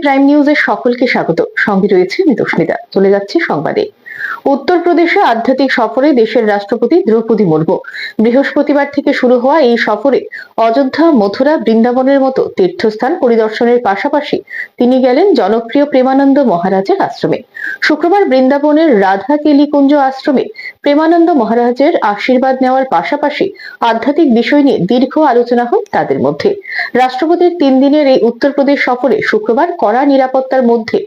Prime নিউজের সকলকে স্বাগত। সঙ্গে রয়েছে মিতস্মিতা। চলে যাচ্ছে সংবাদে। উত্তরপ্রদেশে আধ্যাত্মিক সফরে দেশের রাষ্ট্রপতি দ্রৌপদী মুর্মু। বৃহস্পতিবার থেকে শুরু হওয়া এই সফরে অযোধ্যা, মথুরা, বৃন্দাবনের মতো তীর্থস্থান পরিদর্শনের পাশাপাশি তিনি গেলেন জনপ্রিয় প্রেমানন্দ মহারাজের আশ্রমে। শুক্রবার বৃন্দাবনের রাধা কেলিকুঞ্জ আশ্রমে প্রেমানন্দ মহারাজের আশীর্বাদ নেওয়ার পাশাপাশি আধ্যাত্মিক বিষয় নিয়ে দীর্ঘ আলোচনা হয় তাদের মধ্যে। রাষ্ট্রপতির 3 দিনের এই উত্তরপ্রদেশ সফরে শুক্রবার কড়া নিরাপত্তার মধ্যে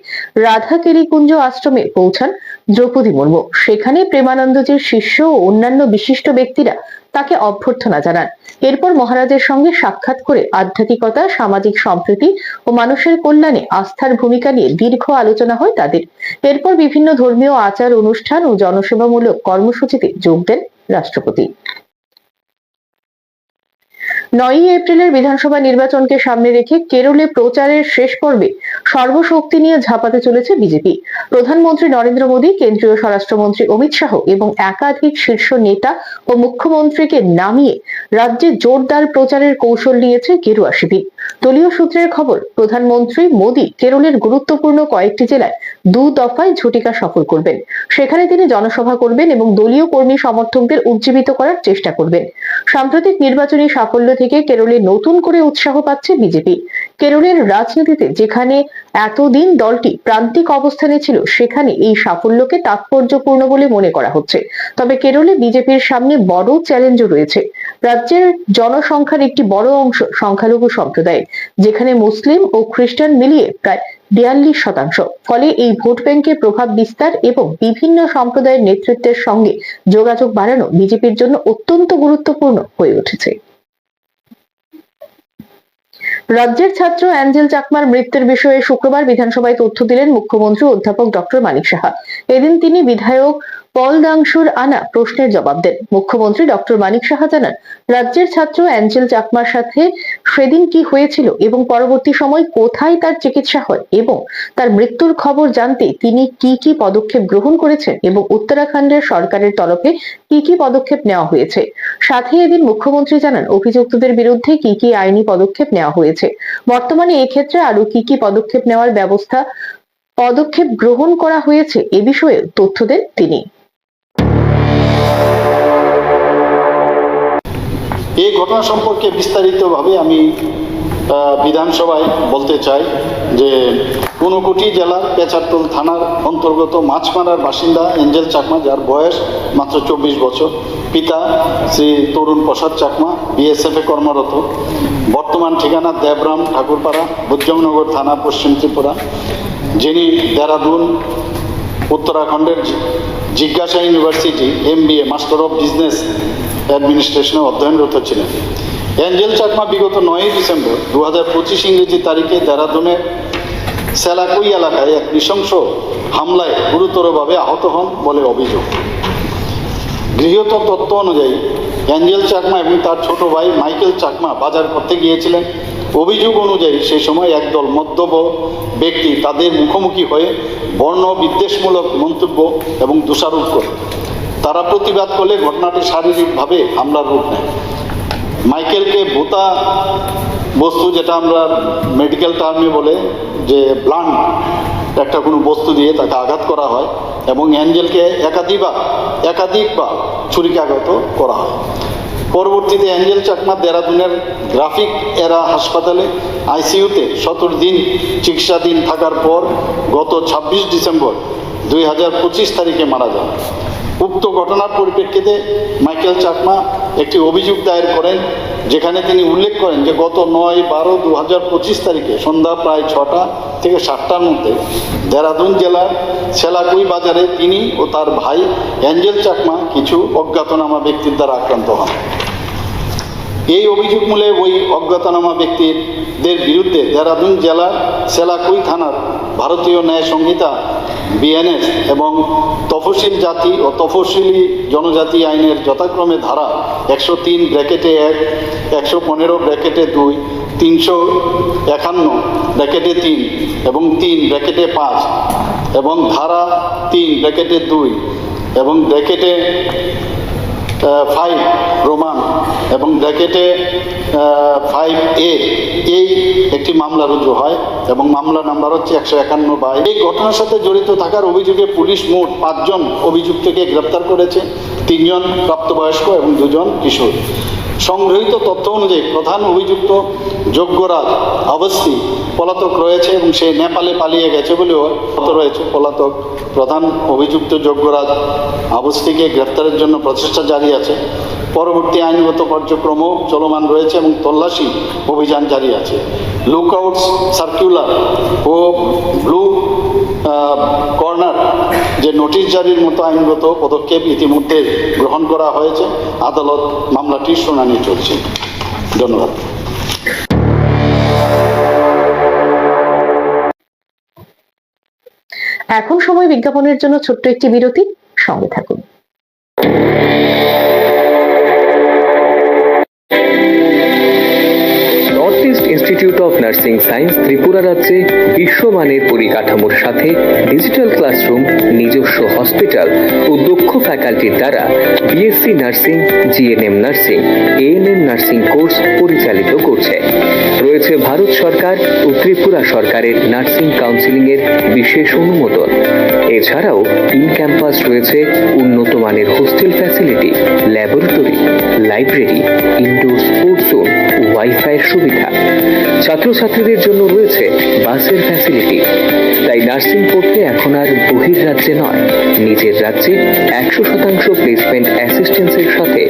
রাধা কেলিকুঞ্জ আশ্রমে পৌঁছান দ্রৌপদী মুর্মু। সেখানে প্রেমানন্দজির শিষ্য ও অন্যান্য বিশিষ্ট ব্যক্তিরা তাকে অভ্যর্থনা জানান। এরপর মহারাজের সঙ্গে সাক্ষাৎ করে আধ্যাত্মিকতা, সামাজিক সম্প্রীতি ও মানুষের কল্যাণে আস্থার ভূমিকা নিয়ে দীর্ঘ আলোচনা হয় তাদের। এরপর বিভিন্ন ধর্মীয় আচার অনুষ্ঠান ও জনসেবামূলক কর্মসূচিতে যোগ দেন রাষ্ট্রপতি। 9 এপ্রিলের বিধানসভা নির্বাচনকে সামনে রেখে কেরলে প্রচারের শেষ পর্বে সর্বশক্তি নিয়ে ঝাঁপাতে চলেছে বিজেপি। প্রধানমন্ত্রী নরেন্দ্র মোদী, কেন্দ্রীয় স্বরাষ্ট্রমন্ত্রী অমিত শাহ এবং একাধিক শীর্ষ নেতা ও মুখ্যমন্ত্রীকে নামিয়ে রাজ্যে জোরদার প্রচারের কৌশল নিয়েছে গেরুয়া শিবির। দলীয় সূত্রের খবর, প্রধানমন্ত্রী মোদী কেরলের গুরুত্বপূর্ণ কয়েকটি জেলায় 2 দফায় ঝটিকা সফর করবেন। সেখানে তিনি জনসভা করবেন এবং দলীয় কর্মী সমর্থকদের উজ্জীবিত করার চেষ্টা করবেন। সাম্প্রতিক নির্বাচনী সাফল্য থেকে কেরলে নতুন করে উৎসাহ পাচ্ছে বিজেপি। কেরলের রাজনীতিতে যেখানে এতদিন দলটি প্রান্তিক অবস্থানে ছিল, সেখানে এই সাফল্যকে তাৎপর্যপূর্ণ বলে মনে করা হচ্ছে। তবে কেরলে বিজেপির সামনে বড় চ্যালেঞ্জও রয়েছে। রাজ্যের জনসংখ্যার একটি বড় অংশ সংখ্যালঘু সম্প্রদায়ের, যেখানে মুসলিম ও খ্রিস্টান মিলিয়ে প্রায় 42%। ফলে এই ভোট ব্যাংকের প্রভাব বিস্তার এবং বিভিন্ন সম্প্রদায়ের নেতৃত্বের সঙ্গে যোগাযোগ বাড়ানো বিজেপির জন্য অত্যন্ত গুরুত্বপূর্ণ হয়ে উঠেছে। রাজ্যের ছাত্র অ্যাঞ্জেল চাকমার মৃত্যুর বিষয়ে শুক্রবার বিধানসভায় তথ্য দিলেন মুখ্যমন্ত্রী অধ্যাপক ডক্টর মানিক সাহা। এদিন তিনি বিধায়ক পল দাংশুর আনা প্রশ্নের জবাব দেন। মুখ্যমন্ত্রী ডক্টর মানিক সাহা জানান, রাজ্যের ছাত্র অ্যাঞ্জেল চাকমার সাথে সেদিন কি হয়েছিল এবং পরবর্তী সময় কোথায় তার চিকিৎসা হয় এবং তার মৃত্যুর খবর জানতে তিনি কি কি পদক্ষেপ গ্রহণ করেছেন এবং উত্তরাখণ্ডের সরকারের তরফে কি কি পদক্ষেপ নেওয়া হয়েছে। সাথে এদিন মুখ্যমন্ত্রী জানান, অভিযুক্তদের বিরুদ্ধে কি কি আইনি পদক্ষেপ নেওয়া হয়েছে, বর্তমানে এক্ষেত্রে আরো কি কি পদক্ষেপ নেওয়ার পদক্ষেপ গ্রহণ করা হয়েছে, এ বিষয়ে তথ্য দেন তিনি। এই ঘটনা সম্পর্কে বিস্তারিতভাবে আমি বিধানসভায় বলতে চাই যে ঊনকোটি জেলার পেচারটোল থানার অন্তর্গত মাছমারার বাসিন্দা অ্যাঞ্জেল চাকমা, যার বয়স মাত্র 24 বছর, পিতা শ্রী তরুণ প্রসাদ চাকমা বিএসএফে কর্মরত, বর্তমান ঠিকানা দেবরাম ঠাকুরপাড়া, বুদ্ধনগর থানা, পশ্চিম ত্রিপুরা, যিনি দেরাদুন উত্তরাখণ্ডের জিজ্ঞাসা university MBA master of business অ্যাডমিনিস্ট্রেশনে অধ্যয়নরত ছিলেন। অ্যাঞ্জেল চাকমা বিগত 9 ডিসেম্বর 2025 ইংরেজি তারিখে দেরাদুনের সেলাকুই এলাকায় এক নৃশংস হামলায় গুরুতরভাবে আহত হন বলে অভিযোগ। গৃহীত তথ্য অনুযায়ী অ্যাঞ্জেল চাকমা এবং তার ছোট ভাই মাইকেল চাকমা বাজার করতে গিয়েছিলেন। অভিযোগ অনুযায়ী সেই সময় একদল মদ্যপ ব্যক্তি তাদের মুখোমুখি হয়ে বর্ণ বিদ্বেষমূলক মন্তব্য এবং দোষারোপ করে। তারা প্রতিবাদ করলে ঘটনাটি শারীরিকভাবে হামলার রূপ নেয়। মাইকেলকে ভূতা বস্তু, যেটা আমরা মেডিকেল টার্মে বলে যে ব্লান্ট একটা কোনো বস্তু দিয়ে তাকে আঘাত করা হয় এবং অ্যাঞ্জেলকে একাধিকবার ছুরিকাঘাত করা হয়। পরবর্তীতে অ্যাঞ্জেল চাকমা দেরাদুনের গ্রাফিক এরা হাসপাতালে ICUতে 17 দিন চিকিৎসাধীন থাকার পর গত 26 ডিসেম্বর 2025 তারিখে মারা যান। উক্ত ঘটনার পরিপ্রেক্ষিতে মাইকেল চাকমা একটি অভিযোগ দায়ের করেন, যেখানে তিনি উল্লেখ করেন যে গত 9/12/2025 তারিখে সন্ধ্যা প্রায় 6টা থেকে 7টার মধ্যে দেরাদুন জেলার সেলাকুই বাজারে তিনি ও তার ভাই অ্যাঞ্জেল চাকমা কিছু অজ্ঞাতনামা ব্যক্তির দ্বারা আক্রান্ত হন। এই অভিযোগ মূলে ওই অজ্ঞাতনামা ব্যক্তিদের বিরুদ্ধে দেরাদুন জেলার সেলাকুই থানার ভারতীয় ন্যায় সংহিতা BNS এবং তফসিল জাতি ও তফসিলি জনজাতি আইনের যথাক্রমে ধারা 103(1), 115(2), 351(3) এবং 3(5) এবং ধারা 3(2) এবং 5 রোমান এবং ব্র্যাকেটে 5A এই একটি মামলা রুজু হয় এবং মামলা নাম্বার হচ্ছে 151/। এই ঘটনার সাথে জড়িত থাকার অভিযোগে পুলিশ মোট 5 জন অভিযুক্তকে গ্রেপ্তার করেছে, 3 জন প্রাপ্তবয়স্ক এবং 2 জন কিশোর। সংগৃহীত তথ্য অনুযায়ী প্রধান অভিযুক্ত যজ্ঞরাজ অবস্থি পলাতক রয়েছে এবং সে নেপালে পালিয়ে গেছে বলেও রয়েছে। পলাতক প্রধান অভিযুক্ত যজ্ঞরাজ অবস্থিকে গ্রেফতারের জন্য প্রচেষ্টা জারি আছে। পরবর্তী আইনগত কার্যক্রমও চলমান রয়েছে এবং তল্লাশি অভিযান জারি আছে। লুকআউট সার্কুলার ও ব্লু কর্নার যে নোটিশ জারির মতো আইনগত পদক্ষেপ ইতিমধ্যে গ্রহণ করা হয়েছে। আদালত মামলাটির শুনানি চলছে। ধন্যবাদ। এখন সময় বিজ্ঞাপনের জন্য ছোট্ট একটি বিরতি, সঙ্গে থাকুন। North east institute of nursing science Tripura রাজ্যে বিশ্বমানের পরিকাঠামোর সাথে ডিজিটাল ক্লাসরুম, নিজস্ব হসপিটাল ও দক্ষ ফ্যাকাল্টির দ্বারা BSc nursing, GNM nursing, ANM nursing course পরিচালিত করছে। রয়েছে ভারত সরকার ও ত্রিপুরা সরকারের নার্সিং কাউন্সিলিংয়ের বিশেষ অনুমোদন। এছাড়াও ইন ক্যাম্পাস রয়েছে উন্নত মানের hostel facility, laboratory, library, indoor sports zone ও ওয়াইফাইয়ের সুবিধা। ছাত্রছাত্রীদের জন্য রয়েছে বাসের ফ্যাসিলিটি। তাই নার্সিং পড়তে এখন আর বহির্রাজ্যে নয়, নিজের রাজ্যে 100% প্লেসমেন্ট অ্যাসিস্ট্যান্সের সাথে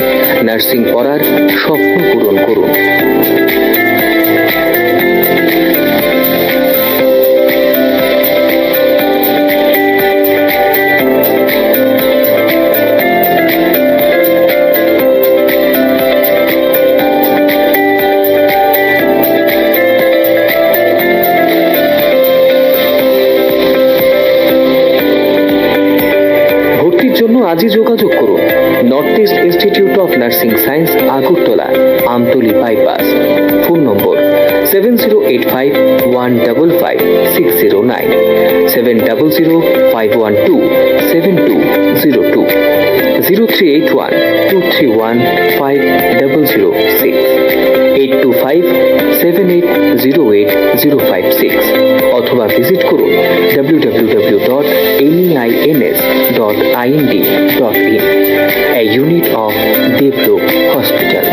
নার্সিং পড়ার স্বপ্ন পূরণ করুন। জন্য আজই যোগাযোগ করুন north east institute of nursing science, Agartala, Amtali bypass. Phone নম্বর 7085155609, 7005127202, 0381231506, 8257808056 অথবা ভিজিট করুন www.neins.ind.in, a unit of Devlook Hospital.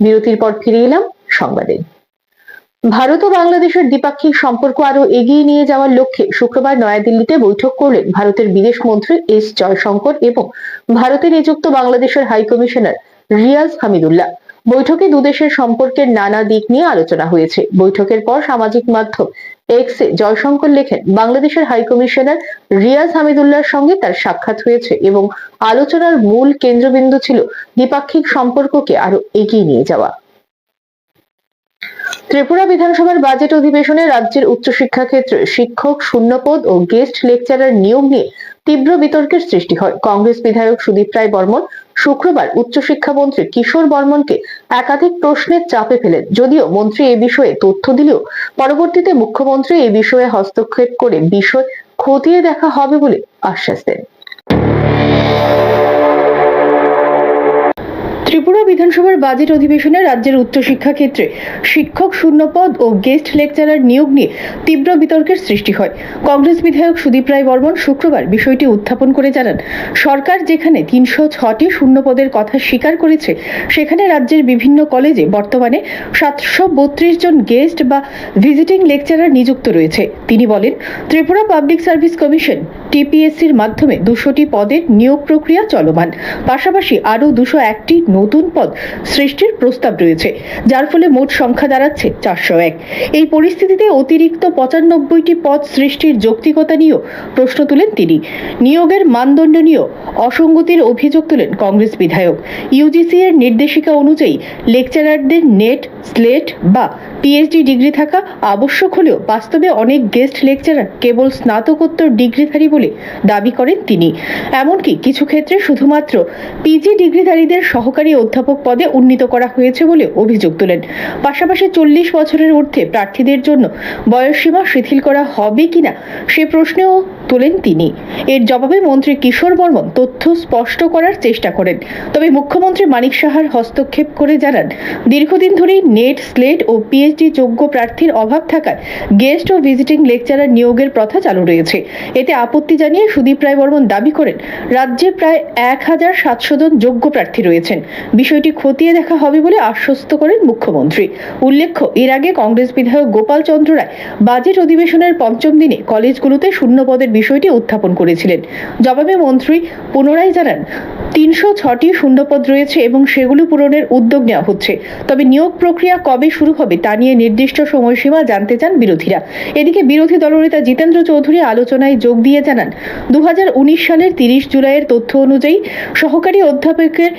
বিরতির পর ফিরে এলাম সংবাদে। ভারত ও বাংলাদেশের দ্বিপাক্ষিক সম্পর্ক আরো এগিয়ে নিয়ে যাওয়ার লক্ষ্যে শুক্রবার নয়াদিল্লিতে বৈঠক করলেন ভারতের বিদেশ মন্ত্রী এস জয়শঙ্কর এবং ভারতে নিযুক্ত বাংলাদেশের হাই কমিশনার রিয়াজ হামিদুল্লাহ। বৈঠকে দুদেশের সম্পর্কের নানা দিক নিয়ে আলোচনা হয়েছে। বৈঠকের পর সামাজিক মাধ্যম এক্সে জয়শঙ্কর লেখেন, বাংলাদেশের হাই কমিশনার রিয়াজ হামিদুল্লাহর সঙ্গে তার সাক্ষাৎ হয়েছে এবং আলোচনার মূল কেন্দ্রবিন্দু ছিল দ্বিপাক্ষিক সম্পর্ককে আরো এগিয়ে নিয়ে যাওয়া। ত্রিপুরা বিধানসভার বাজেট অধিবেশনে রাজ্যের উচ্চশিক্ষা ক্ষেত্রে শিক্ষক শূন্যপদ ও গেস্ট লেকচারার নিয়োগ নিয়ে তীব্র বিতর্কের সৃষ্টি হয়। কংগ্রেস বিধায়ক সুদীপ রায় বর্মন শুক্রবার উচ্চশিক্ষা মন্ত্রী কিশোর বর্মনকে একাধিক প্রশ্নের চাপে ফেলেন। যদিও মন্ত্রী এ বিষয়ে তথ্য দিলেও পরবর্তীতে মুখ্যমন্ত্রী এই বিষয়ে হস্তক্ষেপ করে বিষয় খতিয়ে দেখা হবে বলে আশ্বাস দেন। ত্রিপুরা বিধানসভার বাজেট অধিবেশনে রাজ্যের উচ্চশিক্ষা ক্ষেত্রে শিক্ষক শূন্যপদ ও গেস্ট লেকচারার নিয়োগ নিয়ে তীব্র বিতর্কের সৃষ্টি হয়। কংগ্রেস বিধায়ক সুদীপ রায় বর্মন শুক্রবার বিষয়টি উত্থাপন করে জানান, সরকার যেখানে 306টি শূন্যপদের কথা স্বীকার করেছে, সেখানে রাজ্যের বিভিন্ন কলেজে বর্তমানে 732 জন গেস্ট বা ভিজিটিং লেকচারার নিযুক্ত রয়েছে। তিনি বলেন, ত্রিপুরা পাবলিক সার্ভিস কমিশন টিপিএসসির মাধ্যমে 200টি পদের নিয়োগ প্রক্রিয়া চলমান। পাশাপাশি আরও 201টি নতুন পদ সৃষ্টির প্রস্তাব রয়েছে, যার ফলে মোট সংখ্যা দাঁড়াচ্ছে 401। এই পরিস্থিতিতে অতিরিক্ত 95টি পদ সৃষ্টির যৌক্তিকতা নিয়েও প্রশ্ন তুলেন তিনি। নিয়োগের মানদণ্ড নিয়েও অসঙ্গতির অভিযোগ তুলেন কংগ্রেস বিধায়ক। ইউজিসি এর নির্দেশিকা অনুযায়ী লেকচারারদের নেট, স্লেট বা পিএইচডি ডিগ্রি থাকা আবশ্যক হলেও বাস্তবে অনেক গেস্ট লেকচারার কেবল স্নাতকোত্তর ডিগ্রিধারী বলে দাবি করেন তিনি। এমনকি কিছু ক্ষেত্রে শুধুমাত্র পিজি ডিগ্রিধারীদের সহকারী অধ্যাপক পদে উন্নীত করা হয়েছে বলে অভিযোগ তোলেন। পাশাপাশি 40 বছরের ঊর্ধ্বে প্রার্থীদের জন্য বয়সসীমা শিথিল করা হবে কিনা সে প্রশ্নও তোলেন তিনি। এর জবাবে মন্ত্রী কিশোর বর্মন তথ্য স্পষ্ট করার চেষ্টা করেন, তবে মুখ্যমন্ত্রী মানিক সাহার হস্তক্ষেপ করে জানান, দীর্ঘদিন ধরেই নেট, স্লেট ও পিএইচডি যোগ্য প্রার্থীর অভাব থাকায় গেস্ট ও ভিজিটিং লেকচারার নিয়োগের প্রথা চালু রয়েছে। এতে আপত্তি জানিয়ে সুদীপ রায় বর্মন দাবি করেন, রাজ্যে প্রায় 1700 জন যোগ্য প্রার্থী রয়েছেন, বিষয়টি খতিয়ে দেখা হবে বলে আশ্বস্ত করেন মুখ্যমন্ত্রী। উল্লেখ্য, এর আগে কংগ্রেস বিধায়ক গোপাল চন্দ্র রায় বাজেট অধিবেশনের পঞ্চম দিনে কলেজগুলোতে শূন্য পদের বিষয়টি উত্থাপন করেছিলেন। জবাবে মন্ত্রী পুনরায় জানান, 306টি শূন্যপদ রয়েছে এবং সেগুলো পূরণের উদ্যোগ নেওয়া হচ্ছে, তবে নিয়োগ প্রক্রিয়া কবে শুরু হবে তা নিয়ে নির্দিষ্ট সময়সীমা জানতে চান বিরোধীরা। এদিকে বিরোধী দলনেতা জিতেন্দ্র চৌধুরী আলোচনায় যোগ দিয়ে জানান, 2019 সালের 30 জুলাইয়ের তথ্য অনুযায়ী সহকারী অধ্যাপকের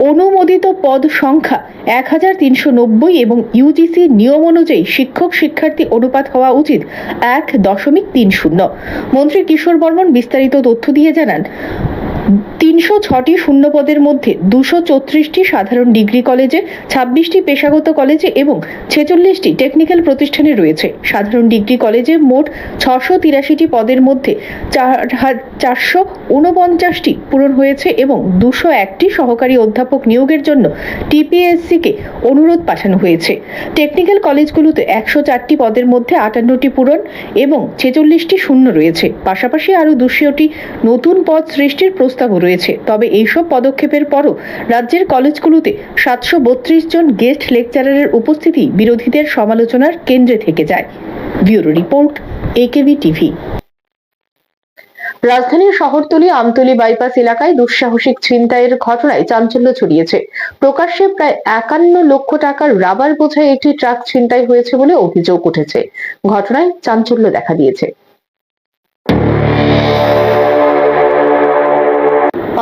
অনুমোদিত পদ সংখ্যা 1390 এবং ইউজিসি নিয়ম অনুযায়ী শিক্ষক শিক্ষার্থী অনুপাত হওয়া উচিত 1.30। মন্ত্রী কিশোর বর্মন বিস্তারিত তথ্য দিয়ে জানান, 306টি শূন্য পদের মধ্যে 234টি সাধারণ ডিগ্রি কলেজে, 26টি পেশাগত কলেজে এবং 46টি টেকনিক্যাল প্রতিষ্ঠানে রয়েছে। সাধারণ ডিগ্রি কলেজে মোট 683টি পদের মধ্যে 449টি পূরণ হয়েছে এবং 201টি সহকারী অধ্যাপক নিয়োগের জন্য টিপিএসসি-কে অনুরোধ পাঠানো হয়েছে। টেকনিক্যাল কলেজগুলোতে 104টি পদের মধ্যে 58টি পূরণ এবং 46টি শূন্য রয়েছে। পাশাপাশি আরও 200টি নতুন পদ সৃষ্টির প্রস্তাবও রয়েছে। তবে এইসব পদক্ষেপের পরও রাজ্যের কলেজগুলোতে 732 জন গেস্ট লেকচারারের উপস্থিতি বিরোধীদের সমালোচনার কেন্দ্রে থেকে যায়। Bureau report, AKV TV. রাজধানীর শহরতলি আমতলী বাইপাস এলাকায় দুঃসাহসিক ছিনতাইয়ের ঘটনায় চাঞ্চল্য ছড়িয়েছে। প্রকাশ্যে প্রায় 51 লক্ষ টাকার রাবার বোঝাই একটি ট্রাক ছিনতাই হয়েছে বলে অভিযোগ উঠেছে। ঘটনায় চাঞ্চল্য দেখা দিয়েছে।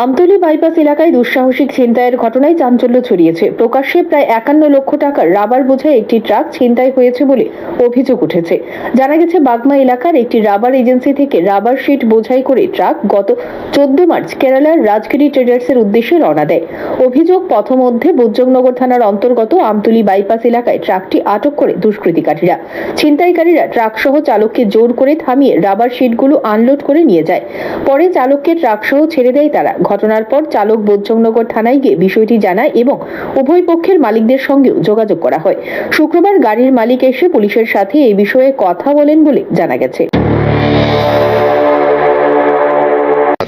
আমতলী বাইপাস এলাকায় দুঃসাহসিক ছিনতাইয়ের ঘটনায় চাঞ্চল্য ছড়িয়েছে। প্রকাশ্যে প্রায় 51 লক্ষ টাকার রাবার বোঝাই একটি ট্রাক ছিনতাই হয়েছে বলে অভিযোগ উঠেছে। জানা গেছে, বাগমা এলাকার একটি রাবার এজেন্সি থেকে রাবার শিট বোঝাই করে ট্রাক গত 14 মার্চ কেরালার রাজগিরি ট্রেডার্সের উদ্দেশ্যে রওনা দেয়। অভিযোগ, পথমধ্যে বৈজয়নগর থানার অন্তর্গত আমতলী বাইপাস এলাকায় ট্রাকটি আটক করে দুষ্কৃতিকারীরা। ছিনতাইকারীরা ট্রাক সহ চালককে জোর করে থামিয়ে রাবার শিটগুলো আনলোড করে নিয়ে যায়। পরে চালককে ট্রাক সহ ছেড়ে দেয় তারা। ঘটনার পর চালক বৈজয়নগর থানায় গিয়ে বিষয়টি জানায় এবং উভয় পক্ষের মালিকদের সঙ্গেও যোগাযোগ করা হয়। শুক্রবার গাড়ির মালিক এসে পুলিশের সাথে এই বিষয়ে কথা বলেন বলে জানা গেছে।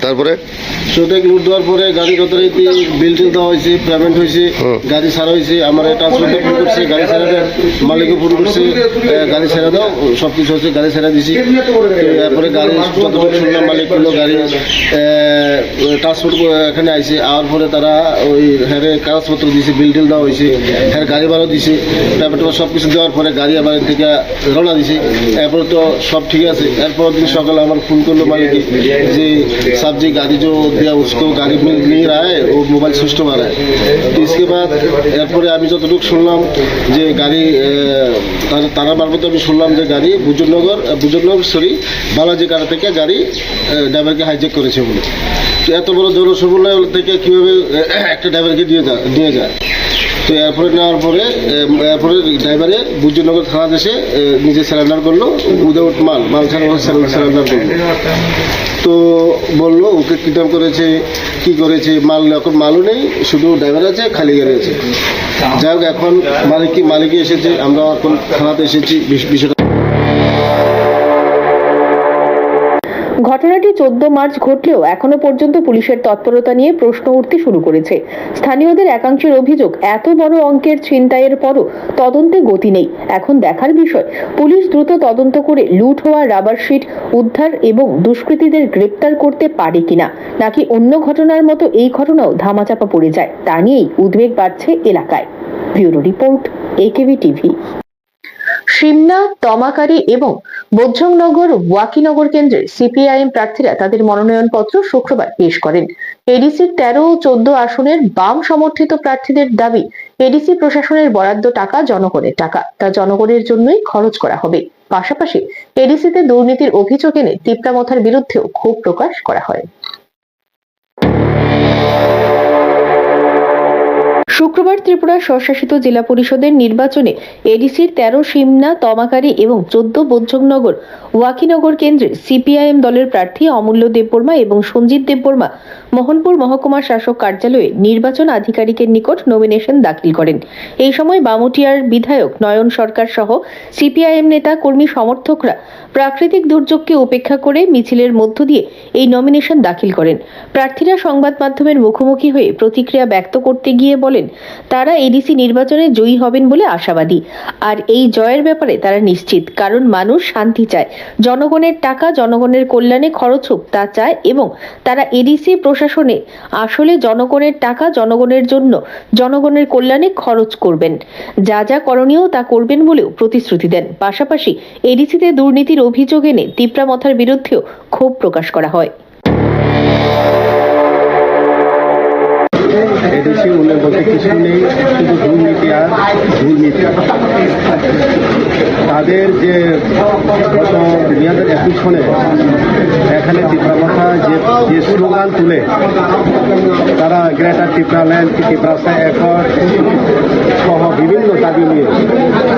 তারপরে চোদ্দ লুট দেওয়ার পরে গাড়ি যথারীতি বিল টিল দেওয়া হয়েছে, পেমেন্ট হয়েছে, গাড়ি ছাড়া হয়েছে। আমার ট্রান্সপোর্টে ফোন করছে, গাড়ি ছাড়া দেয়, মালিকও ফোন করছে, গাড়ি ছাড়া দাও, সব কিছু হচ্ছে, গাড়ি ছাড়া দিছি। তারপরে গাড়ি যতটুকু শুনলাম মালিক বললো গাড়ি ট্রান্সপোর্ট এখানে আইসে। আওয়ার পরে তারা ওই হ্যাঁ কাগজপত্র দিয়েছে, বিল টিল দেওয়া হয়েছে, হ্যাঁ গাড়ি ভাড়াও দিছে, পেমেন্ট সব কিছু দেওয়ার পরে গাড়ি আবার থেকে রওনা দিছে। এরপরে তো সব ঠিক আছে। এরপর দিন সকালে আমার ফোন করলো মালিক যে सब्जी गाड़ी जो दिया उसको गाड़ी मिल नहीं रहा है, वो मोबाइल स्विच ऑफ आ रहा है। तो इसके बाद एरपरे আমি যতটুকু শুনলাম যে গাড়ি তারা মারফত আমি শুনলাম যে গাড়ি বুজুর্গনগর বালাজি গাড়ি থেকে গাড়ি ড্রাইভারকে হাইজ্যাক করেছে বলে। তো এত বড় জনসমুদ্র থেকে কীভাবে একটা ড্রাইভারকে নিয়ে যায়। তো এরপরে নেওয়ার পরে ড্রাইভারে বুজুর্গনগর থানা এসে নিজে স্যারেন্ডার করলো, উইদাউট মাল ছাড়া স্যারেন্ডার করলো। তো বললো ওকে কিডন্যাপ করেছে, কি করেছে, এখন মালও নেই, শুধু ড্রাইভার আছে, খালি গাড়ি আছে। যাই হোক, এখন মালিকই এসেছে, আমরা এখন থানাতে এসেছি বিষয়টা। ঘটনাটি 14 মার্চ ঘটলেও এখনো পর্যন্ত পুলিশের তৎপরতা নিয়ে প্রশ্ন উঠতে শুরু করেছে। স্থানীয়দের একাংশের অভিযোগ, এত বড় অঙ্কের ছিনতাইয়ের পরও তদন্তে গতি নেই। এখন দেখার বিষয়, পুলিশ দ্রুত তদন্ত করে লুট হওয়া রাবার শিট উদ্ধার এবং দুষ্কৃতীদের গ্রেপ্তার করতে পারে কিনা, নাকি অন্য ঘটনার মতো এই ঘটনাও ধামাচাপা পড়ে যায়, তা নিয়েই উদ্বেগ বাড়ছে এলাকায়। Bureau report, AKV TV. Simna, তমাকারি এবং বোজ্জংনগর ওয়াকিনগর কেন্দ্রের সিপিআইএম প্রার্থীরা তাদের মনোনয়নপত্র শুক্রবার পেশ করেন। এডিসির 13 ও 14 আসনের বাম সমর্থিত প্রার্থীদের দাবি, এডিসি প্রশাসনের বরাদ্দ টাকা জনগণের টাকা, তা জনগণের জন্যই খরচ করা হবে। পাশাপাশি এডিসিতে দুর্নীতির অভিযোগ এনে তিপ্রামথার বিরুদ্ধেও ক্ষোভ প্রকাশ করা হয়। শুক্রবার ত্রিপুরা স্বশাসিত জেলা পরিষদের নির্বাচনে এডিসির 13 সিমনা, তমাকারি এবং 14 বোজ্জংনগর ওয়াকিনগর কেন্দ্রের সিপিআইএম দলের প্রার্থী অমূল্য দেববর্মা এবং সঞ্জিত দেববর্মা মোহনপুর মহকুমা শাসক কার্যালয়ে নির্বাচন আধিকারিকের নিকট নমিনেশন দাখিল করেন। এই সময় বামুটিয়ার বিধায়ক নয়ন সরকার সহ সিপিআইএম নেতা কর্মী সমর্থকরা প্রাকৃতিক দুর্যোগকে উপেক্ষা করে মিছিলের মধ্য দিয়ে এই নমিনেশন দাখিল করেন। প্রার্থীরা সংবাদ মাধ্যমের মুখোমুখি হয়ে প্রতিক্রিয়া ব্যক্ত করতে গিয়ে বলেন, তারা এডিসি নির্বাচনে জয়ী হবেন বলে আশাবাদী। আর এই জয়ের ব্যাপারে তারা নিশ্চিত, কারণ মানুষ শান্তি চায়, জনগণের টাকা জনগণের কল্যাণে খরচ হোক তা চায় এবং তারা এডিসি প্রশাসনে আসলে জনগণের টাকা জনগণের জন্য জনগণের কল্যাণে খরচ করবেন, যা যা করণীয় তা করবেন বলেও প্রতিশ্রুতি দেন। পাশাপাশি এডিসিতে দুর্নীতির অভিযোগ এনে তিপ্রামথার বিরুদ্ধেও ক্ষোভ প্রকাশ করা হয়। এডিসি উনি বলতে কিছু নেই, শুধু দুর্নীতি আর দুর্নীতি। তাদের যে গত 2021 সনে এখানে তিপ্রামথা যে স্লোগান তুলে তারা গ্রেটার টিপ্রাল্যান্ড, টিপ্রাসা একর সহ বিভিন্ন দাবি নিয়ে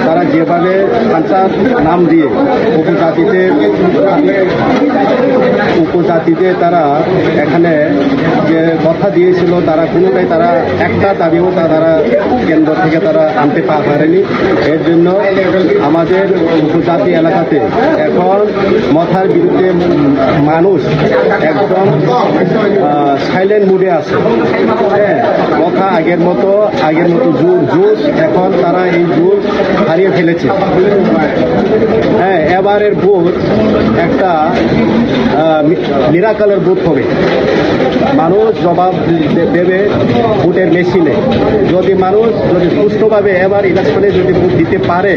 তারা যেভাবে পঞ্চায়েত নাম দিয়ে উপজাতিতে তারা এখানে যে কথা দিয়েছিল, তারা কোনোটাই তারা একটা দাবিও তারা কেন্দ্র থেকে তারা আনতে পারেনি। এর জন্য আমাদের উপজাতি এলাকাতে এখন মথার বিরুদ্ধে মানুষ একদম সাইলেন্ট মুডে আছে। হ্যাঁ, মথা আগের মতো জোর এখন তারা এই জোর হারিয়ে ফেলেছে। হ্যাঁ, এবারের ভোট একটা মিরাকলের ভোট হবে। মানুষ জবাব দেবে ভোটের মেশিনে। যদি মানুষ সুষ্ঠুভাবে এবার ইলেকশনে যদি ভোট দিতে পারে,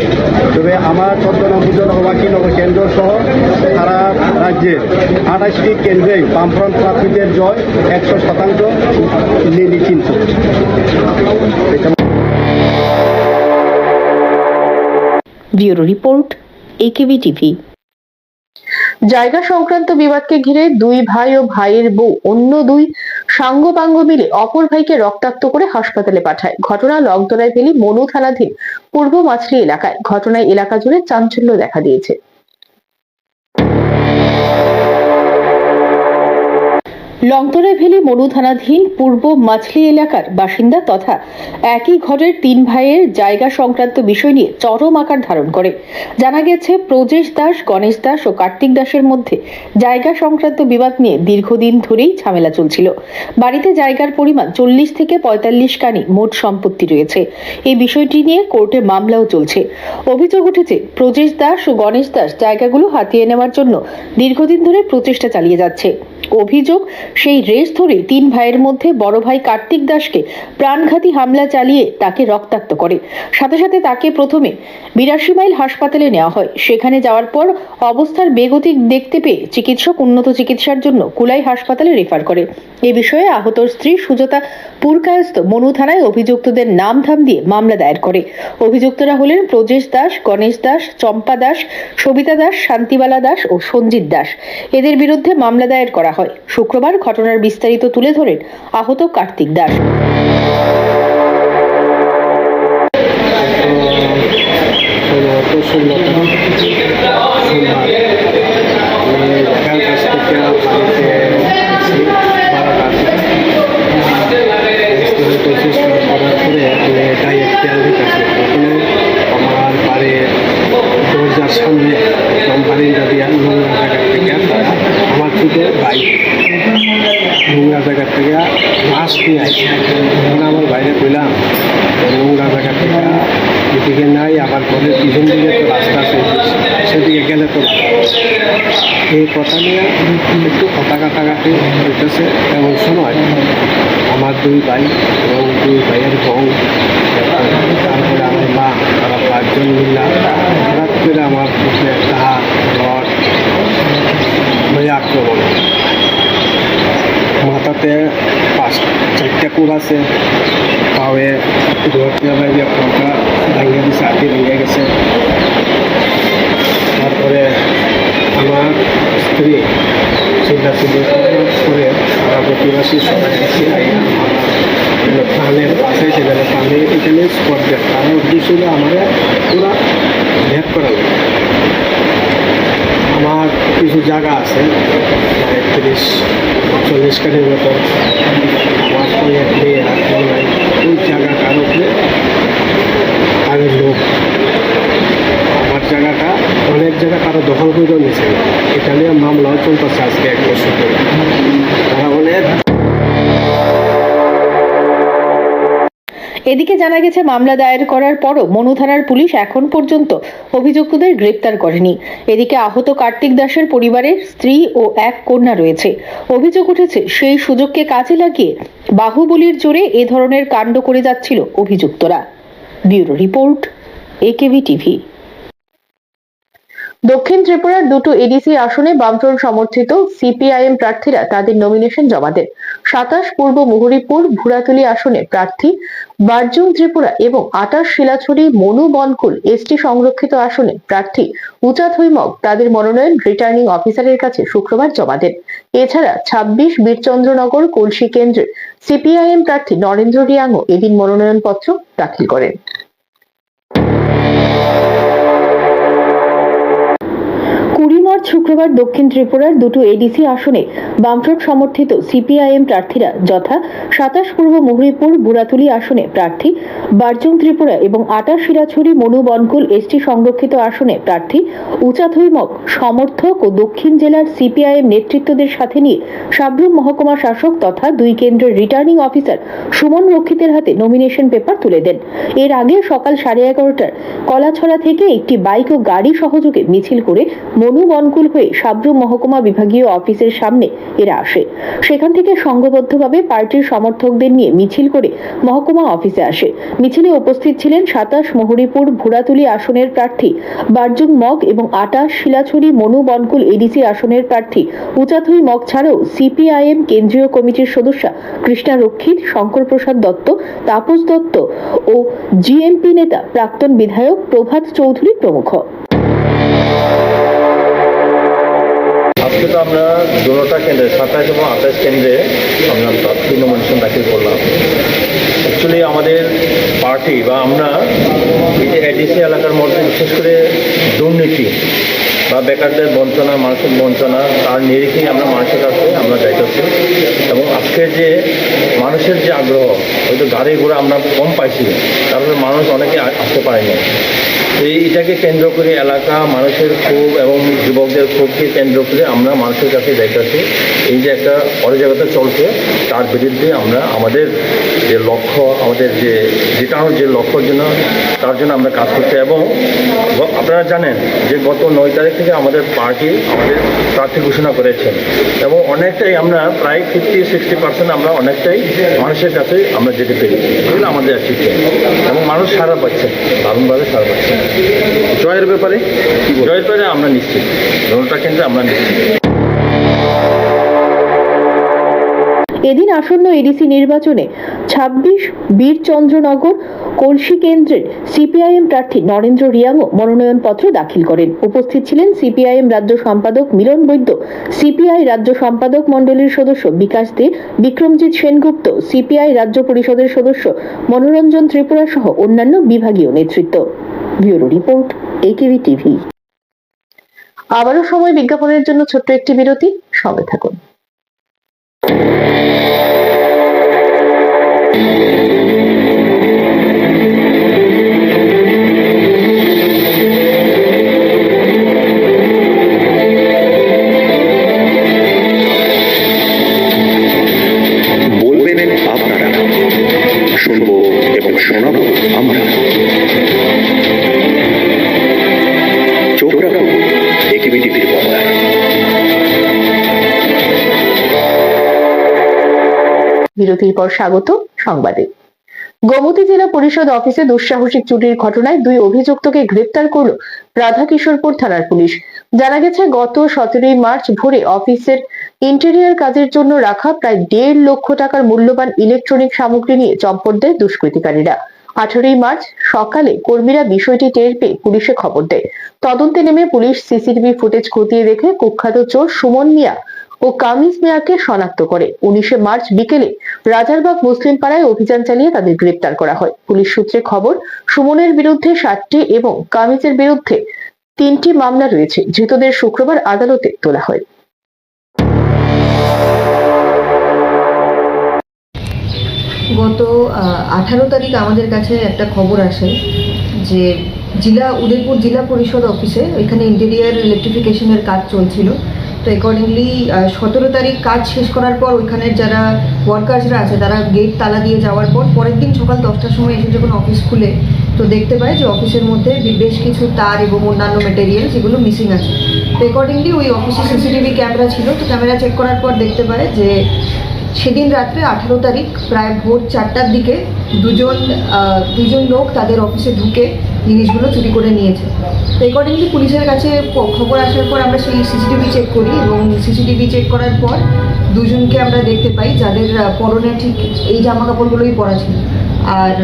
তবে আমার 14 নম্বর ওয়াকিনগর কেন্দ্র সহ সারা রাজ্যের 28টি কেন্দ্রে বামফ্রন্ট প্রার্থীদের জয় 100% নিশ্চিন্ত। Bureau report, AKV TV. জায়গা সংক্রান্ত বিবাদকে ঘিরে দুই ভাই ও ভাইয়ের বউ অন্য দুই সাঙ্গপাঙ্গ মিলে অপর ভাইকে রক্তাক্ত করে হাসপাতালে পাঠায়। ঘটনা লংতরাই ভ্যালি মনু থানাধীন পূর্ব মাছলি এলাকায়। ঘটনায় এলাকা জুড়ে চাঞ্চল্য দেখা দিয়েছে। লংতরাই ভ্যালি মনু থানাধীন পূর্ব মাছলি এলাকার বাসিন্দা তথা একই ঘরের 3 ভাইয়ের জায়গা সংক্রান্ত বিষয় নিয়ে চরম আকার ধারণ করে। জানা গেছে, প্রজেশ দাস, গণেশ দাস ও কার্তিক দাসের মধ্যে জায়গা সংক্রান্ত বিবাদ নিয়ে দীর্ঘদিন ধরেই ঝামেলা চলছিল। বাড়িতে জায়গার পরিমাণ 40 থেকে 45 কানি মোট সম্পত্তি রয়েছে। এই বিষয়টি নিয়ে কোর্টে মামলাও চলছে। অভিযোগ উঠেছে, প্রজেশ দাস ও গণেশ দাস জায়গাগুলো হাতিয়ে নেওয়ার জন্য দীর্ঘদিন ধরে প্রচেষ্টা চালিয়ে যাচ্ছে। অভিযোগ, সেই রেস ধরে 3 ভাইয়ের মধ্যে বড় ভাই কার্তিক দাসকে প্রাণঘাতী হামলা চালিয়ে তাকে রক্তাক্ত করে। সাথে সাথে তাকে প্রথমে 82 মাইল হাসপাতালে নেওয়া হয়। সেখানে যাওয়ার পর অবস্থার বেগতি দেখতে পেয়ে চিকিৎসক উন্নত চিকিৎসার জন্য কুলাই হাসপাতালে রেফার করে। এ বিষয়ে আহতর স্ত্রী সুজাতা পুরকায়স্থ মনু থানায় অভিযুক্তদের নাম ধাম দিয়ে মামলা দায়ের করে। অভিযুক্তরা হলেন প্রজেশ দাস, গণেশ দাস, চম্পা দাস, সবিতা দাস, শান্তিবালা দাস ও সঞ্জিত দাস। এদের বিরুদ্ধে মামলা দায়ের করা হয়। শুক্রবার ঘটনার বিস্তারিত তুলে ধরেন আহত কার্তিক দাস। আমার বাড়ির দরজার সামনে বারিন্দা দিয়া নোংরা জায়গা থেকে তারা আমার থেকে বাইক নোংরা জায়গার থেকে মাছ নিয়ে আসি। তখন আমার বাইরে কইলাম নোংরা জায়গা থেকে এদিকে নাই, আবার ঘরের পিছন দিকে তো রাস্তা আছে, সেদিকে গেলে তো এই কথা নিয়ে একটু কথা কাটাকাটি হইতেছে। এমন সময় আমার দুই ভাই এবং দুই ভাইয়ের বউ, তারপরে আমার মা, তারা 5 জন মিল্লা হঠাৎ করে আমার মুখে ঘা রড হয়ে আক্রমণ। মাথাতে 4টা কোর আছে, পায়ে ধরতে বাইরে পঙ্কা ভেঙে দিছে, হাতি ভেঙে গেছে। তারপরে আমার স্ত্রী চিল্লাচিল্লি করে সারা প্রতিবাসী সবাই কাছে প্রাণের পাশে সেখানে প্রাণে এখানে স্পট দেয়। তার উদ্দেশ্য ছিল আমার পুরা ভেদ করা লাগে। আমার কিছু জায়গা আছে 30-40 কাঠের মতো, আমার কোনো এক মেয়ে আর কেউ নাই। ওই জায়গাটার উপরে আগের লোক আমার জায়গাটা অনেক জায়গা কারো দখল করেও নিয়েছে। এখানে মামলাও চলতেছে আজকে 1 বছর ধরে। তারা অনেক এদিকে জানা গেছে মামলা দায়ের করার পরও মনু থানার পুলিশ এখন পর্যন্ত অভিযুক্তদের গ্রেপ্তার করেনি। এদিকে আহত কার্তিক দাসের পরিবারের স্ত্রী ও এক কন্যা রয়েছে। অভিযোগ উঠেছে সেই সুযোগকে কাজে লাগিয়ে বাহুবলীর জোরে এ ধরনের কাণ্ড করে যাচ্ছিল অভিযুক্তরা। Bureau report, AKV TV. দক্ষিণ ত্রিপুরার দুটো এডিসি আসনে বামফ্রন্ট সমর্থিত সিপিআইএম প্রার্থীরা তাদের নমিনেশন জমা দেন। 27 পূর্ব মুহুরীপুর ভুরাতুলি আসনে প্রার্থী বারজুং ত্রিপুরা এবং 28 শিলাছড়ি মনু বনকুল এসটি সংরক্ষিত আসনে প্রার্থী উচাত হৈমক তাদের মনোনয়ন রিটার্নিং অফিসারের কাছে শুক্রবার জমা দেন। এছাড়া 26 বীরচন্দ্রনগর কলসি কেন্দ্রের সিপিআইএম প্রার্থী নরেন্দ্র রিয়াংও এদিন মনোনয়নপত্র দাখিল করেন। 20 মার্চ শুক্রবার দক্ষিণ ত্রিপুরার দুটো এডিসি আসনে বামফ্রন্ট সমর্থিত সিপিআইএম প্রার্থীরা যথা 27 পূর্ব মুহুরীপুর বুড়াতুলি আসনে প্রার্থী বারজুং ত্রিপুরা এবং 28 শিলাছড়ি মনু বনকুল এসটি সংরক্ষিত আসনে প্রার্থী উচাত হৈমক সমর্থক ও দক্ষিণ জেলার সিপিআইএম নেতৃত্বদের সাথে নিয়ে সাব্রুম মহকুমা শাসক তথা 2 কেন্দ্রের রিটার্নিং অফিসার সুমন রক্ষিতের হাতে নমিনেশন পেপার তুলে দেন। এর আগে সকাল 11:30টার কলাছড়া থেকে একটি বাইক ও গাড়ি সহযোগে মিছিল করে মনু বনকুল হয়ে সাব্রুম মহকুমা বিভাগীয় অফিসের সামনে এরা আসে। সেখান থেকে সংঘবদ্ধভাবে পার্টির সমর্থকদের নিয়ে মিছিল করে মহকুমা অফিসে আসে। মিছিলে উপস্থিত ছিলেন 27 মুহুরীপুর ভুরাতুলি আসনের প্রার্থী বারজুং মগ এবং 28 শিলাছড়ি মনু বনকুল এডিসি আসনের প্রার্থী উচাত হৈমক ছাড়াও সিপিআইএম কেন্দ্রীয় কমিটির সদস্য কৃষ্ণা রক্ষিত, শঙ্কর প্রসাদ দত্ত, তাপস দত্ত ও জিএমপি নেতা প্রাক্তন বিধায়ক প্রভাত চৌধুরী প্রমুখ। আজকে তো আমরা দুটা কেন্দ্রে 27 এবং 28 কেন্দ্রে আমরা প্রার্থী নমিনেশন দাখিল করলাম। অ্যাকচুয়ালি আমাদের পার্টি বা আমরা এই যে এডিসি এলাকার মধ্যে বিশেষ করে দুর্নীতি বা বেকারদের বঞ্চনা, মানসিক বঞ্চনা, তার নিরিখেই আমরা মানুষের কাছে আমরা যাইতেছি। এবং আজকে যে মানুষের যে আগ্রহ, হয়তো গাড়ি ঘোড়া আমরা কম পাইছি, তারপরে মানুষ অনেকে আসতে পারেনি। এইটাকে কেন্দ্র করে এলাকা মানুষের ক্ষোভ এবং যুবকদের ক্ষোভকে কেন্দ্র করে আমরা মানুষের কাছে যাইতেছি। এই যে একটা অরাজকতা চলছে, তার বিরুদ্ধে আমরা আমাদের যে লক্ষ্য, আমাদের যে জিতানোর যে লক্ষ্যের জন্য, তার জন্য আমরা কাজ করছি। এবং আপনারা জানেন যে গত 9 তারিখ থেকে আমাদের পার্টি আমাদের প্রার্থী ঘোষণা করেছেন এবং অনেকটাই আমরা প্রায় 50-60% আমরা অনেকটাই মানুষের কাছে আমরা যেতে পেরেছি। এগুলো আমাদের অ্যাচিভমেন্ট এবং মানুষ সাড়া পাচ্ছে, দারুণভাবে সাড়া পাচ্ছে। জয়ের ব্যাপারে আমরা নিশ্চিত, দুটা কেন্দ্রে আমরা নিশ্চিত। এদিন আসন্ন এডিসি নির্বাচনে 26 বীরচন্দ্রনগর কলসি কেন্দ্রের সিপিআইএম প্রার্থী নরেন্দ্র রিয়াংও মনোনয়নপত্র দাখিল করেন। উপস্থিত ছিলেন সিপিআইএম রাজ্য সম্পাদক মিলন বৈদ্য, সিপিআই রাজ্য সম্পাদক মণ্ডলীর সদস্য বিকাশ দে, বিক্রমজিৎ সেনগুপ্ত, সিপিআই রাজ্য পরিষদের সদস্য মনোরঞ্জন ত্রিপুরা সহ অন্যান্য বিভাগীয় নেতৃত্ব। Bureau report, AKV TV. আবারও সময় বিজ্ঞাপনের জন্য ছোট্ট একটি বিরতি, সঙ্গে থাকুন। বিরতির পর স্বাগত সংবাদে। গোমতী জেলা পরিষদ অফিসে দুঃসাহসিক চুরির ঘটনায় 2 অভিযুক্তকে গ্রেপ্তার করল রাধাকিশোরপুর থানার পুলিশ। জানা গেছে, গত 17 মার্চ ভোরে অফিসের ইন্টেরিয়র কাজের জন্য রাখা প্রায় 1.5 লক্ষ টাকার মূল্যবান ইলেকট্রনিক সামগ্রী নিয়ে চম্পট দেয় দুষ্কৃতিকারীরা। 18 মার্চ সকালে কর্মীরা বিষয়টি টের পেয়ে পুলিশে খবর দেয়। তদন্তে নেমে পুলিশ সিসিটিভি ফুটেজ খতিয়ে দেখে কুখ্যাত চোর সুমন মিয়া ও কামিজ মিয়াকে শনাক্ত করে। 19 মার্চ বিকেলে রাজারবাগ মুসলিম পাড়ায় অভিযান চালিয়ে তাদের গ্রেপ্তার করা হয়। পুলিশ সূত্রে খবর, সুমনের বিরুদ্ধে 7টি এবং কামিজের বিরুদ্ধে 3টি মামলা রয়েছে। ধৃতদের শুক্রবার আদালতে তোলা হয়। গত 18 তারিখ আমাদের কাছে একটা খবর আসে যে উদয়পুর জেলা পরিষদ অফিসে ওইখানে ইন্টেরিয়ার ইলেকট্রিফিকেশনের কাজ চলছিল। তো অ্যাকর্ডিংলি 17 তারিখ কাজ শেষ করার পর ওইখানের যারা ওয়ার্কার্সরা আছে তারা গেট তালা দিয়ে যাওয়ার পর পরের দিন সকাল 10টার সময় এসে যখন অফিস খুলে তো দেখতে পায় যে অফিসের মধ্যে বেশ কিছু তার এবং অন্যান্য মেটেরিয়াল যেগুলো মিসিং আছে। তো অ্যাকর্ডিংলি ওই অফিসে সিসিটিভি ক্যামেরা ছিল, তো ক্যামেরা চেক করার পর দেখতে পায় যে সেদিন রাত্রে 18 তারিখ প্রায় ভোর 4টার দিকে দুজন লোক তাদের অফিসে ঢুকে জিনিসগুলো চুরি করে নিয়েছে। তো অ্যাকর্ডিংলি পুলিশের কাছে খবর আসার পর আমরা সেই সিসিটিভি চেক করি এবং সিসিটিভি চেক করার পর দুজনকে আমরা দেখতে পাই যাদের পরনে ঠিক এই জামা কাপড়গুলোই পরা ছিল। আর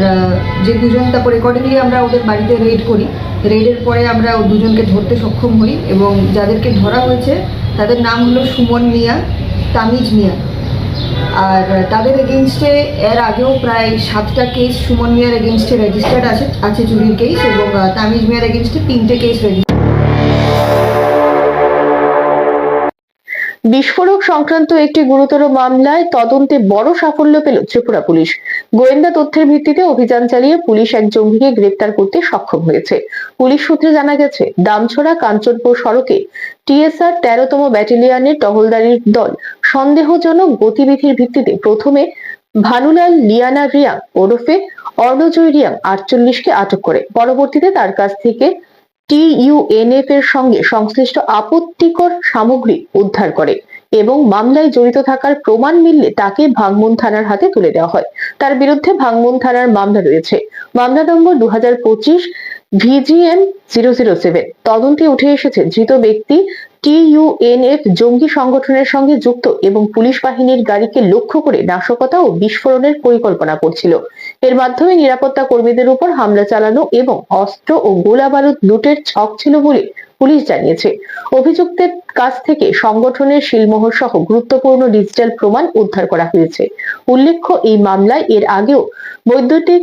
যে দুজন, তারপর অ্যাকর্ডিংলি আমরা ওদের বাড়িতে রেড করি। রেডের পরে আমরা দুজনকে ধরতে সক্ষম হই এবং যাদেরকে ধরা হয়েছে তাদের নাম হলো সুমন মিয়া, তামিজ মিয়া। আর তাদের এগেনস্টে এর আগেও প্রায় 7টা কেস সুমন মিয়ার এগেনস্টে রেজিস্টার্ড আছে চুরির কেস, এবং তামিজ মিয়ার এগেনস্টে 3টে কেস রেজিস্টার্ড। বিস্ফোরক সংক্রান্ত একটি গুরুতর মামলায় তদন্তে বড় সাফল্য পেল ত্রিপুরা পুলিশ। গোয়েন্দা তথ্যের ভিত্তিতে অভিযান চালিয়ে পুলিশ এক জঙ্গিকে গ্রেপ্তার করতে সক্ষম হয়েছে। পুলিশ সূত্রে জানা গেছে, দামছড়া কাঞ্চনপুর সড়কে টিএসআর 13তম ব্যাটালিয়নের টহলদারির দল সন্দেহজনক গতিবিধির ভিত্তিতে প্রথমে ভানুলাল লিয়ানা রিয়াং ওরফে অর্ণজয় রিয়াং 48কে আটক করে। পরবর্তীতে তার কাছ থেকে TUNF এর সঙ্গে সংশ্লিষ্ট আপত্তিকর সামগ্রী উদ্ধার করে এবং মামলায় জড়িত থাকার প্রমাণ মিললে তাকে ভাঙমুন থানার হাতে তুলে দেওয়া হয়। তার বিরুদ্ধে ভাঙমুন থানার মামলা রয়েছে, মামলা নম্বর 2025 VGM 007। তদন্তে উঠে এসেছে ধৃত ব্যক্তি TUNF জঙ্গি সংগঠনের সঙ্গে যুক্ত এবং পুলিশ বাহিনীর গাড়িকে লক্ষ্য করে নাশকতা ও বিস্ফোরণের পরিকল্পনা করছিল। এর মাধ্যমে নিরাপত্তা কর্মীদের উপর হামলা চালানো এবং অস্ত্র ও গোলা বারুদ লুটের ছক ছিল বলে পুলিশ জানিয়েছে। অভিযুক্তের কাছ থেকে সংগঠনের শিলমোহর সহ গুরুত্বপূর্ণ ডিজিটাল প্রমাণ উদ্ধার করা হয়েছে। উল্লেখ্য, এই মামলায় এর আগেও বৈদ্যুতিক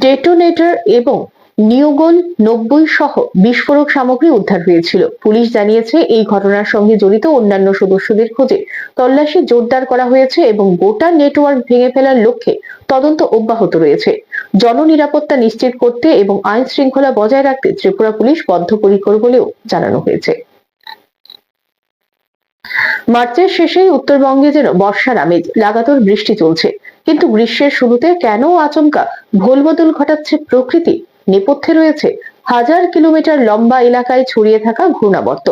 ডেটোনেটর এবং নিউগন 90 সহ বিস্ফোরক সামগ্রী উদ্ধার হয়েছিল। পুলিশ জানিয়েছে, এই ঘটনার সঙ্গে জড়িত অন্যান্য সদস্যদের খোঁজে তল্লাশি জোরদার করা হয়েছে এবং গোটা নেটওয়ার্ক ভেঙে ফেলার লক্ষ্যে তদন্ত অব্যাহত রয়েছে। জননিরাপত্তা নিশ্চিত করতে এবং আইন শৃঙ্খলা বজায় রাখতে ত্রিপুরা পুলিশ বদ্ধপরিকর বলেও জানানো হয়েছে। মার্চের শেষেই উত্তরবঙ্গে যেন বর্ষার আমেজ, লাগাতার বৃষ্টি চলছে। কিন্তু গ্রীষ্মের শুরুতে কেন আচমকা ভোলবদল ঘটাচ্ছে প্রকৃতি? নেপথ্যে রয়েছে 1000 কিলোমিটার লম্বা এলাকায় ছড়িয়ে থাকা ঘূর্ণাবর্ত।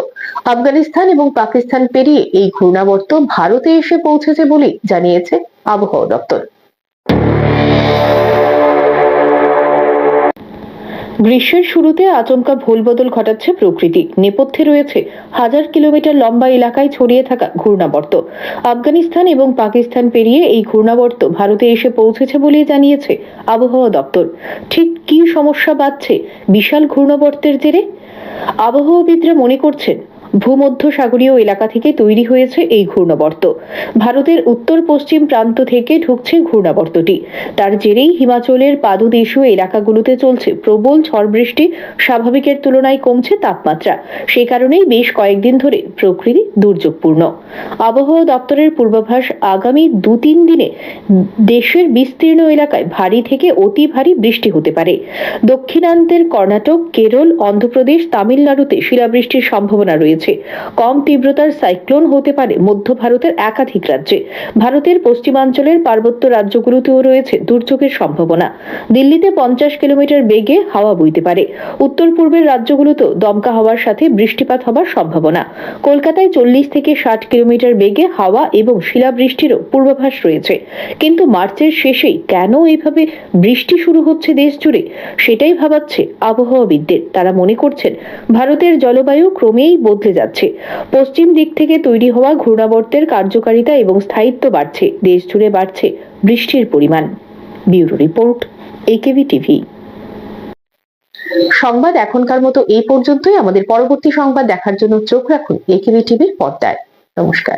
আফগানিস্তান এবং পাকিস্তান পেরিয়ে এই ঘূর্ণাবর্ত ভারতে এসে পৌঁছেছে বলে জানিয়েছে আবহাওয়া দপ্তর। গ্রীষ্মের শুরুতে আচমকা ভোলবদল ঘটাচ্ছে প্রকৃতি। নেপথ্যে রয়েছে 1000 কিলোমিটার লম্বা এলাকায় ছড়িয়ে থাকা ঘূর্ণাবর্ত। আফগানিস্তান এবং পাকিস্তান পেরিয়ে এই ঘূর্ণাবর্ত ভারতে এসে পৌঁছেছে বলে জানিয়েছে আবহাওয়া দপ্তর। ঠিক কি সমস্যা বাড়ছে বিশাল ঘূর্ণাবর্তের জেরে? আবহাওয়াবিদরা মনে করছেন, ভূমধ্যসাগরীয় এলাকা থেকে তৈরি হয়েছে এই ঘূর্ণাবর্ত। ভারতের উত্তর পশ্চিম প্রান্ত থেকে ঢুকছে ঘূর্ণাবর্তটি। তার জেরেই হিমাচলের পাদদেশীয় এলাকাগুলোতে চলছে প্রবল ঝড় বৃষ্টি। স্বাভাবিকের তুলনায় কমছে তাপমাত্রা। সেই কারণেই বেশ কয়েকদিন ধরে প্রকৃতি দুর্যোগপূর্ণ। আবহাওয়া দপ্তরের পূর্বাভাস, আগামী 2-3 দিনে দেশের বিস্তীর্ণ এলাকায় ভারী থেকে অতি ভারী বৃষ্টি হতে পারে। দক্ষিণান্তের কর্ণাটক, কেরল, অন্ধ্রপ্রদেশ, তামিলনাড়ুতে শিলাবৃষ্টির সম্ভাবনা রয়েছে। রয়েছে। কম তীব্রতার সাইক্লোন হতে পারে মধ্য ভারতের একাধিক রাজ্যে। ভারতের পশ্চিমাঞ্চলের পার্বত্য রাজ্যগুলোতেও রয়েছে দুর্যোগের সম্ভাবনা। দিল্লিতে 50 কিলোমিটার বেগে হাওয়া বইতে পারে। উত্তর পূর্বের রাজ্যগুলোতেও দমকা হাওয়ার সাথে বৃষ্টিপাত হবার সম্ভাবনা। কলকাতায় 40 থেকে 60 কিলোমিটার বেগে হাওয়া এবং শিলাবৃষ্টিরও পূর্বাভাস রয়েছে। কিন্তু মার্চের শেষেই কেন এইভাবে বৃষ্টি শুরু হচ্ছে দেশ জুড়ে, সেটাই ভাবাচ্ছে আবহাওয়াবিদদের। তারা মনে করছেন ভারতের জলবায়ু ক্রমেই বদলে যাচ্ছে। পশ্চিম দিক থেকে তৈরি হওয়া ঘূর্ণাবর্তের কার্যকারিতা এবং স্থায়িত্ব বাড়ছে। দেশ জুড়ে বাড়ছে বৃষ্টির পরিমাণ। Bureau report, AKV TV. সংবাদ এখনকার মতো এই পর্যন্তই। আমাদের পরবর্তী সংবাদ দেখার জন্য চোখ রাখুন একেবি টিভির পর্দায়। নমস্কার।